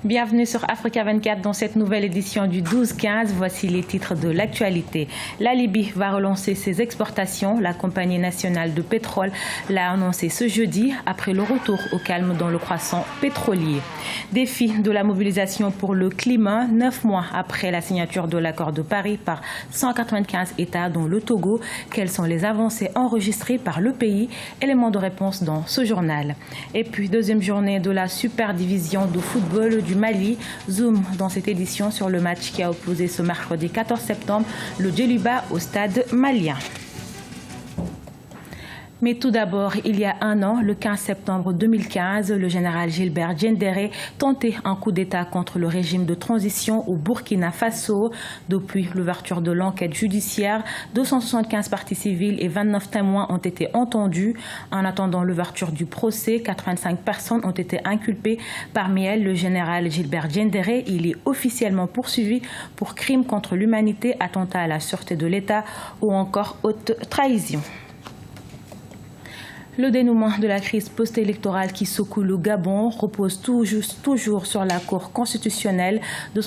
Bienvenue sur Africa 24 dans cette nouvelle édition du 12-15. Voici les titres de l'actualité. La Libye va relancer ses exportations. La compagnie nationale de pétrole l'a annoncé ce jeudi après le retour au calme dans le croissant pétrolier. Défi de la mobilisation pour le climat, 9 mois après la signature de l'accord de Paris par 195 États dont le Togo. Quelles sont les avancées enregistrées par le pays? Élément de réponse dans ce journal. Et puis, deuxième journée de la super division de football du Mali. Zoom dans cette édition sur le match qui a opposé ce mercredi 14 septembre le Djeliba au stade malien. Mais tout d'abord, il y a un an, le 15 septembre 2015, le général Gilbert Diendéré tentait un coup d'État contre le régime de transition au Burkina Faso. Depuis l'ouverture de l'enquête judiciaire, 275 parties civiles et 29 témoins ont été entendus. En attendant l'ouverture du procès, 85 personnes ont été inculpées. Parmi elles, le général Gilbert Diendéré, il est officiellement poursuivi pour crimes contre l'humanité, attentat à la sûreté de l'État ou encore haute trahison. Le dénouement de la crise post-électorale qui secoue le Gabon repose toujours sur la Cour constitutionnelle. De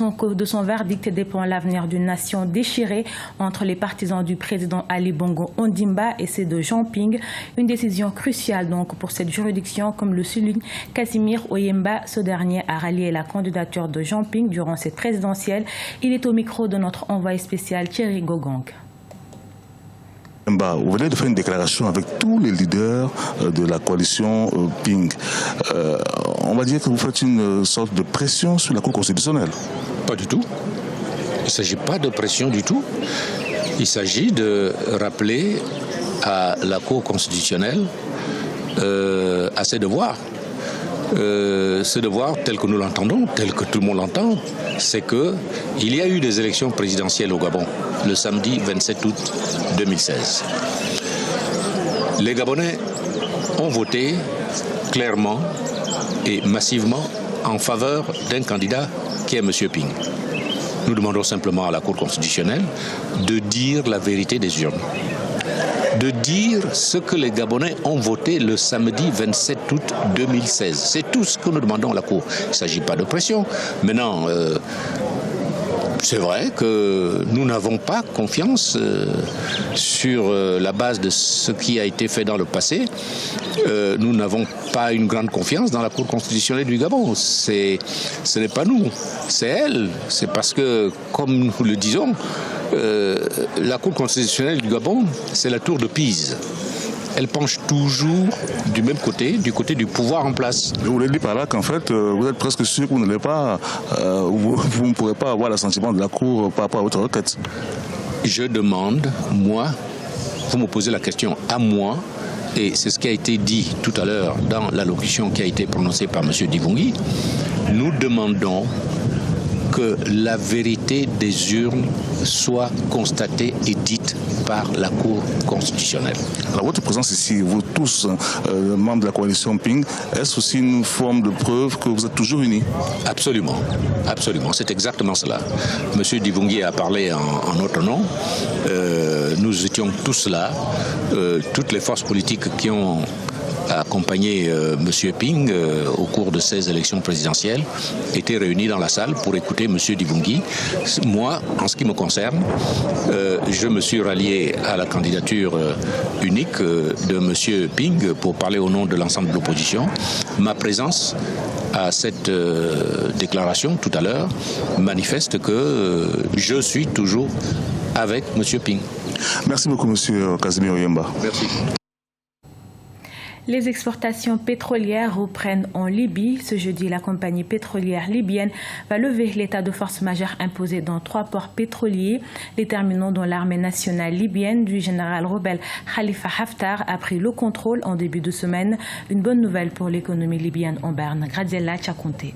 son verdict dépend l'avenir d'une nation déchirée entre les partisans du président Ali Bongo Ondimba et ceux de Jean Ping. Une décision cruciale donc pour cette juridiction, comme le souligne Casimir Oyemba. Ce dernier a rallié la candidature de Jean Ping durant cette présidentielle. Il est au micro de notre envoyé spécial Thierry Gogang. Vous venez de faire une déclaration avec tous les leaders de la coalition Ping. On va dire que vous faites une sorte de pression sur la Cour constitutionnelle. Pas du tout. Il ne s'agit pas de pression du tout. Il s'agit de rappeler à la Cour constitutionnelle à ses devoirs. Ce devoir, tel que nous l'entendons, tel que tout le monde l'entend, c'est qu'il y a eu des élections présidentielles au Gabon le samedi 27 août 2016. Les Gabonais ont voté clairement et massivement en faveur d'un candidat qui est M. Ping. Nous demandons simplement à la Cour constitutionnelle de dire la vérité des urnes, de dire ce que les Gabonais ont voté le samedi 27 août 2016. C'est tout ce que nous demandons à la Cour. Il ne s'agit pas de pression. Maintenant, c'est vrai que nous n'avons pas confiance sur la base de ce qui a été fait dans le passé. Nous n'avons pas une grande confiance dans la Cour constitutionnelle du Gabon. Ce n'est pas nous, c'est elle. C'est parce que, comme nous le disons, la Cour constitutionnelle du Gabon, c'est la tour de Pise. Elle penche toujours du même côté, du côté du pouvoir en place. Vous voulez dire par là qu'en fait, vous êtes presque sûr que vous n'allez pas, vous ne pourrez pas avoir l'assentiment de la Cour par rapport à votre requête. Je demande, moi, vous me posez la question à moi, et c'est ce qui a été dit tout à l'heure dans l'allocution qui a été prononcée par M. Divongui, nous demandons que la vérité des urnes soit constatée et dite par la Cour constitutionnelle. Alors votre présence ici, vous tous, membres de la coalition Ping, est-ce aussi une forme de preuve que vous êtes toujours unis? Absolument, absolument, c'est exactement cela. Monsieur Divongui a parlé en notre nom. Nous étions tous là, toutes les forces politiques qui ont accompagné M. Ping au cours de ces élections présidentielles, étaient réunis dans la salle pour écouter M. Divongui. Moi, en ce qui me concerne, je me suis rallié à la candidature unique de M. Ping pour parler au nom de l'ensemble de l'opposition. Ma présence à cette déclaration tout à l'heure manifeste que je suis toujours avec M. Ping. Merci beaucoup, M. Casimir Oyemba. Merci. Les exportations pétrolières reprennent en Libye. Ce jeudi, la compagnie pétrolière libyenne va lever l'état de force majeure imposé dans 3 ports pétroliers. Les terminaux dont l'armée nationale libyenne du général rebelle Khalifa Haftar a pris le contrôle en début de semaine. Une bonne nouvelle pour l'économie libyenne en berne. Graziella Tchakonte.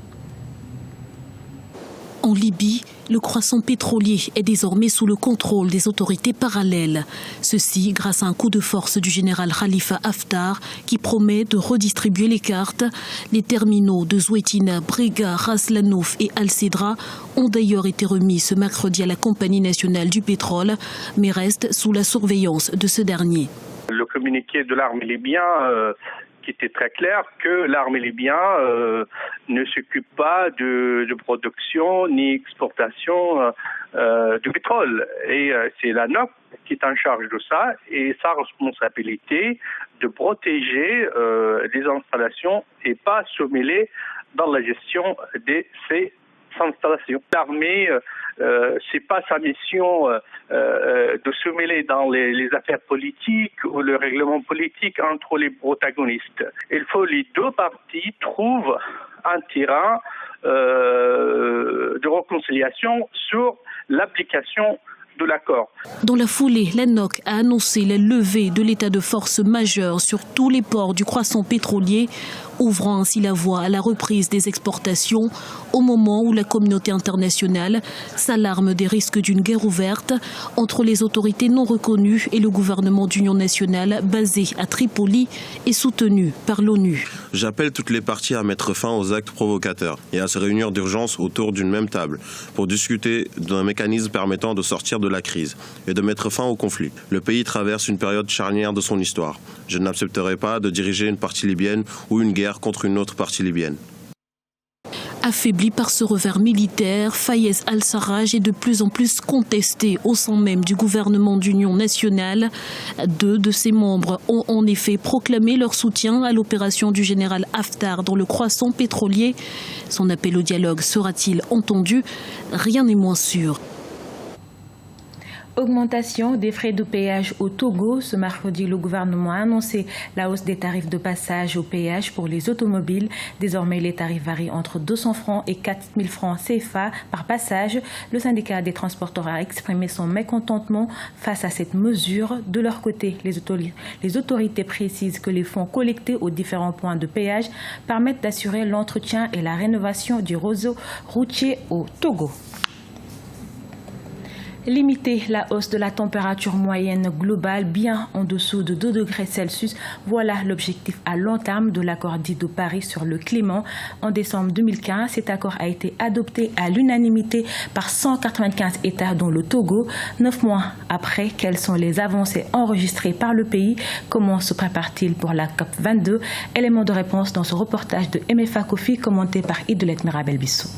En Libye, le croissant pétrolier est désormais sous le contrôle des autorités parallèles. Ceci grâce à un coup de force du général Khalifa Haftar qui promet de redistribuer les cartes. Les terminaux de Zouetina, Brega, Ras Lanouf et Al-Sedra ont d'ailleurs été remis ce mercredi à la Compagnie nationale du pétrole, mais restent sous la surveillance de ce dernier. Le communiqué de l'armée libyenne qui était très clair, que l'armée libyenne ne s'occupe pas de production ni exportation de pétrole. Et c'est la NOC qui est en charge de ça, et sa responsabilité de protéger les installations et pas se mêler dans la gestion de ces installations. L'armée, c'est pas sa mission de se mêler dans les affaires politiques ou le règlement politique entre les protagonistes. Il faut que les deux parties trouvent un terrain de réconciliation sur l'application de l'accord. Dans la foulée, la NOC a annoncé la levée de l'état de force majeur sur tous les ports du croissant pétrolier, ouvrant ainsi la voie à la reprise des exportations au moment où la communauté internationale s'alarme des risques d'une guerre ouverte entre les autorités non reconnues et le gouvernement d'union nationale basé à Tripoli et soutenu par l'ONU. J'appelle toutes les parties à mettre fin aux actes provocateurs et à se réunir d'urgence autour d'une même table pour discuter d'un mécanisme permettant de sortir de la crise et de mettre fin au conflit. Le pays traverse une période charnière de son histoire. Je n'accepterai pas de diriger une partie libyenne ou une guerre contre une autre partie libyenne. Affaibli par ce revers militaire, Fayez al-Sarraj est de plus en plus contesté au sein même du gouvernement d'union nationale. 2 de ses membres ont en effet proclamé leur soutien à l'opération du général Haftar dans le croissant pétrolier. Son appel au dialogue sera-t-il entendu? Rien n'est moins sûr. Augmentation des frais de péage au Togo. Ce mercredi, le gouvernement a annoncé la hausse des tarifs de passage au péage pour les automobiles. Désormais, les tarifs varient entre 200 francs et 4000 francs CFA par passage. Le syndicat des transporteurs a exprimé son mécontentement face à cette mesure. De leur côté, les autorités précisent que les fonds collectés aux différents points de péage permettent d'assurer l'entretien et la rénovation du réseau routier au Togo. Limiter la hausse de la température moyenne globale bien en dessous de 2 degrés Celsius, voilà l'objectif à long terme de l'accord dit de Paris sur le climat. En décembre 2015, cet accord a été adopté à l'unanimité par 195 États dont le Togo. 9 mois après, quelles sont les avancées enregistrées par le pays? Comment se prépare-t-il pour la COP22? Élément de réponse dans ce reportage de MFA Kofi commenté par Idolette Mirabel-Bissou.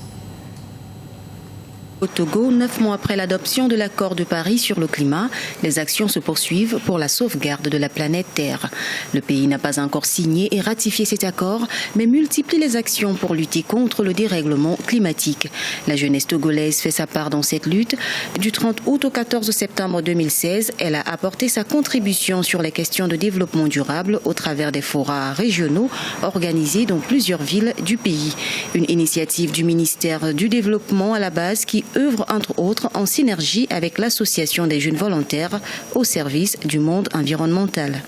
Au Togo, 9 mois après l'adoption de l'accord de Paris sur le climat, les actions se poursuivent pour la sauvegarde de la planète Terre. Le pays n'a pas encore signé et ratifié cet accord, mais multiplie les actions pour lutter contre le dérèglement climatique. La jeunesse togolaise fait sa part dans cette lutte. Du 30 août au 14 septembre 2016, elle a apporté sa contribution sur les questions de développement durable au travers des forats régionaux organisés dans plusieurs villes du pays. Une initiative du ministère du Développement à la base qui œuvre entre autres en synergie avec l'association des jeunes volontaires au service du monde environnemental.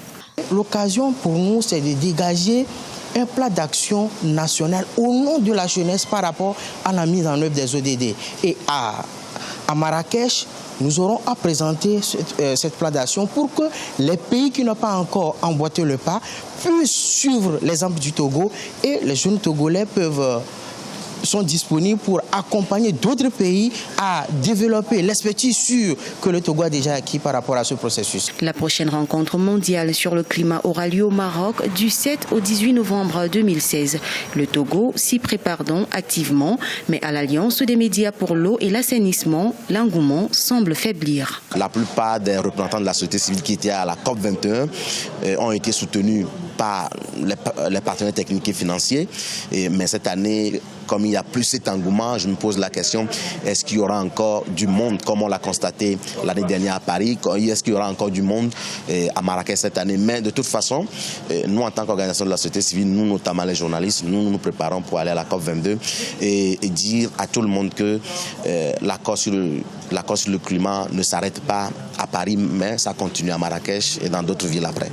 L'occasion pour nous, c'est de dégager un plan d'action national au nom de la jeunesse par rapport à la mise en œuvre des ODD. Et à Marrakech, nous aurons à présenter cette plan d'action pour que les pays qui n'ont pas encore emboîté le pas puissent suivre l'exemple du Togo et les jeunes Togolais sont disponibles pour accompagner d'autres pays à développer l'expertise sûre que le Togo a déjà acquis par rapport à ce processus. La prochaine rencontre mondiale sur le climat aura lieu au Maroc du 7 au 18 novembre 2016. Le Togo s'y prépare donc activement, mais à l'Alliance des médias pour l'eau et l'assainissement, l'engouement semble faiblir. La plupart des représentants de la société civile qui étaient à la COP21 ont été soutenus par les partenaires techniques et financiers. Mais cette année, comme il n'y a plus cet engouement, je me pose la question, est-ce qu'il y aura encore du monde, comme on l'a constaté l'année dernière à Paris? Est-ce qu'il y aura encore du monde à Marrakech cette année? Mais de toute façon, nous, en tant qu'organisation de la société civile, nous, notamment les journalistes, nous préparons pour aller à la COP22 et dire à tout le monde que l'accord sur le climat ne s'arrête pas à Paris, mais ça continue à Marrakech et dans d'autres villes après.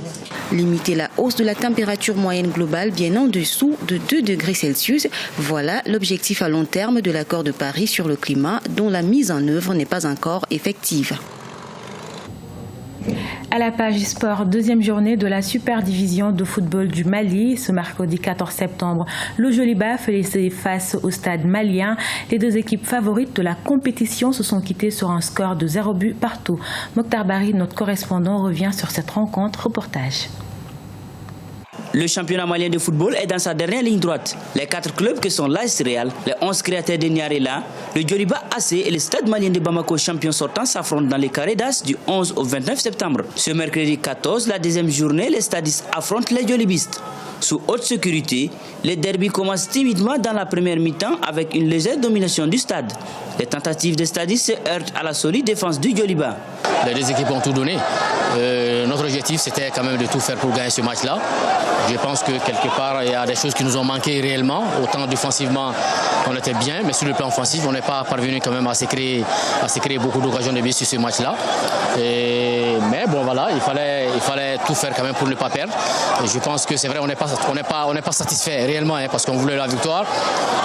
Limiter la hausse de la température moyenne globale bien en dessous de 2 degrés Celsius, voilà l'objectif à long terme de l'accord de Paris sur le climat dont la mise en œuvre n'est pas encore effective. À la page sport, deuxième journée de la Super Division de football du Mali. Ce mercredi 14 septembre, le Joliba fait laisser face au stade malien. Les deux équipes favorites de la compétition se sont quittées sur un score de 0 but partout. Mokhtar Bari, notre correspondant, revient sur cette rencontre. Reportage. Le championnat malien de football est dans sa dernière ligne droite. Les 4 clubs que sont l'AS Real, les 11 créateurs de Niarela, le Djoliba AC et le Stade malien de Bamako, champion sortant, s'affrontent dans les carrés d'As du 11 au 29 septembre. Ce mercredi 14, la deuxième journée, les stadistes affrontent les Djolibistes. Sous haute sécurité, les derbys commencent timidement dans la première mi-temps avec une légère domination du stade. Les tentatives des stadistes se heurtent à la solide défense du Djoliba. Les deux équipes ont tout donné. Notre objectif, c'était quand même de tout faire pour gagner ce match-là. Je pense que quelque part, il y a des choses qui nous ont manqué réellement. Autant défensivement, on était bien, mais sur le plan offensif, on n'est pas parvenu quand même à se créer beaucoup d'occasions de but sur ce match-là. Mais bon, voilà, il fallait tout faire quand même pour ne pas perdre. Et je pense que c'est vrai, on n'est pas satisfait réellement, parce qu'on voulait la victoire.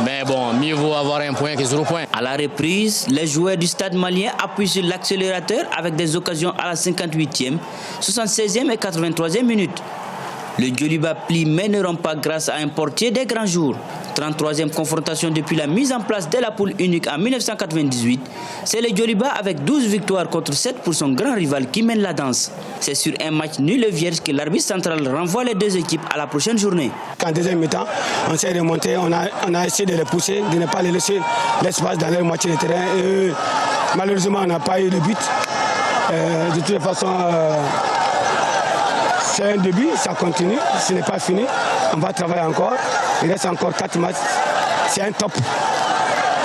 Mais bon, mieux vaut avoir un point que 0 point. À la reprise, les joueurs du stade malien appuient sur l'accélérateur avec des occasions à la 58e, 76e et 83e minute. Le Djoliba plie mais ne rompt pas grâce à un portier des grands jours. 33e confrontation depuis la mise en place de la poule unique en 1998. C'est le Djoliba avec 12 victoires contre 7 pour son grand rival qui mène la danse. C'est sur un match nul et vierge que l'arbitre central renvoie les deux équipes à la prochaine journée. En deuxième mi-temps, on s'est remonté, on a essayé de les pousser, de ne pas les laisser l'espace dans leur moitié de terrain. Et malheureusement, on n'a pas eu de but. De toute façon, c'est un début, ça continue, ce n'est pas fini. On va travailler encore. Il reste encore 4 matchs. C'est un top.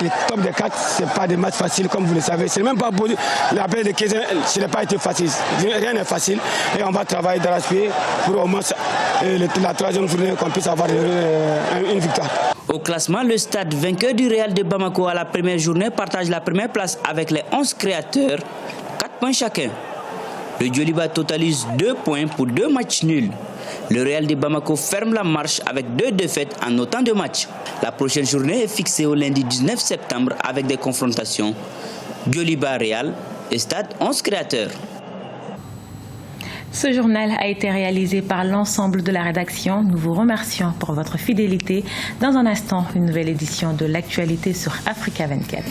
Les top des 4, ce n'est pas des matchs faciles, comme vous le savez. C'est même pas la paix de 15 ans, ce n'est pas été facile. Rien n'est facile. Et on va travailler dans l'aspect pour au moins la troisième journée qu'on puisse avoir une victoire. Au classement, le stade vainqueur du Real de Bamako à la première journée partage la première place avec les 11 créateurs, 4 points chacun. Le Djoliba totalise 2 points pour 2 matchs nuls. Le Real de Bamako ferme la marche avec 2 défaites en autant de matchs. La prochaine journée est fixée au lundi 19 septembre avec des confrontations Djoliba-Real et Stade 11 créateurs. Ce journal a été réalisé par l'ensemble de la rédaction. Nous vous remercions pour votre fidélité. Dans un instant, une nouvelle édition de l'actualité sur Africa 24.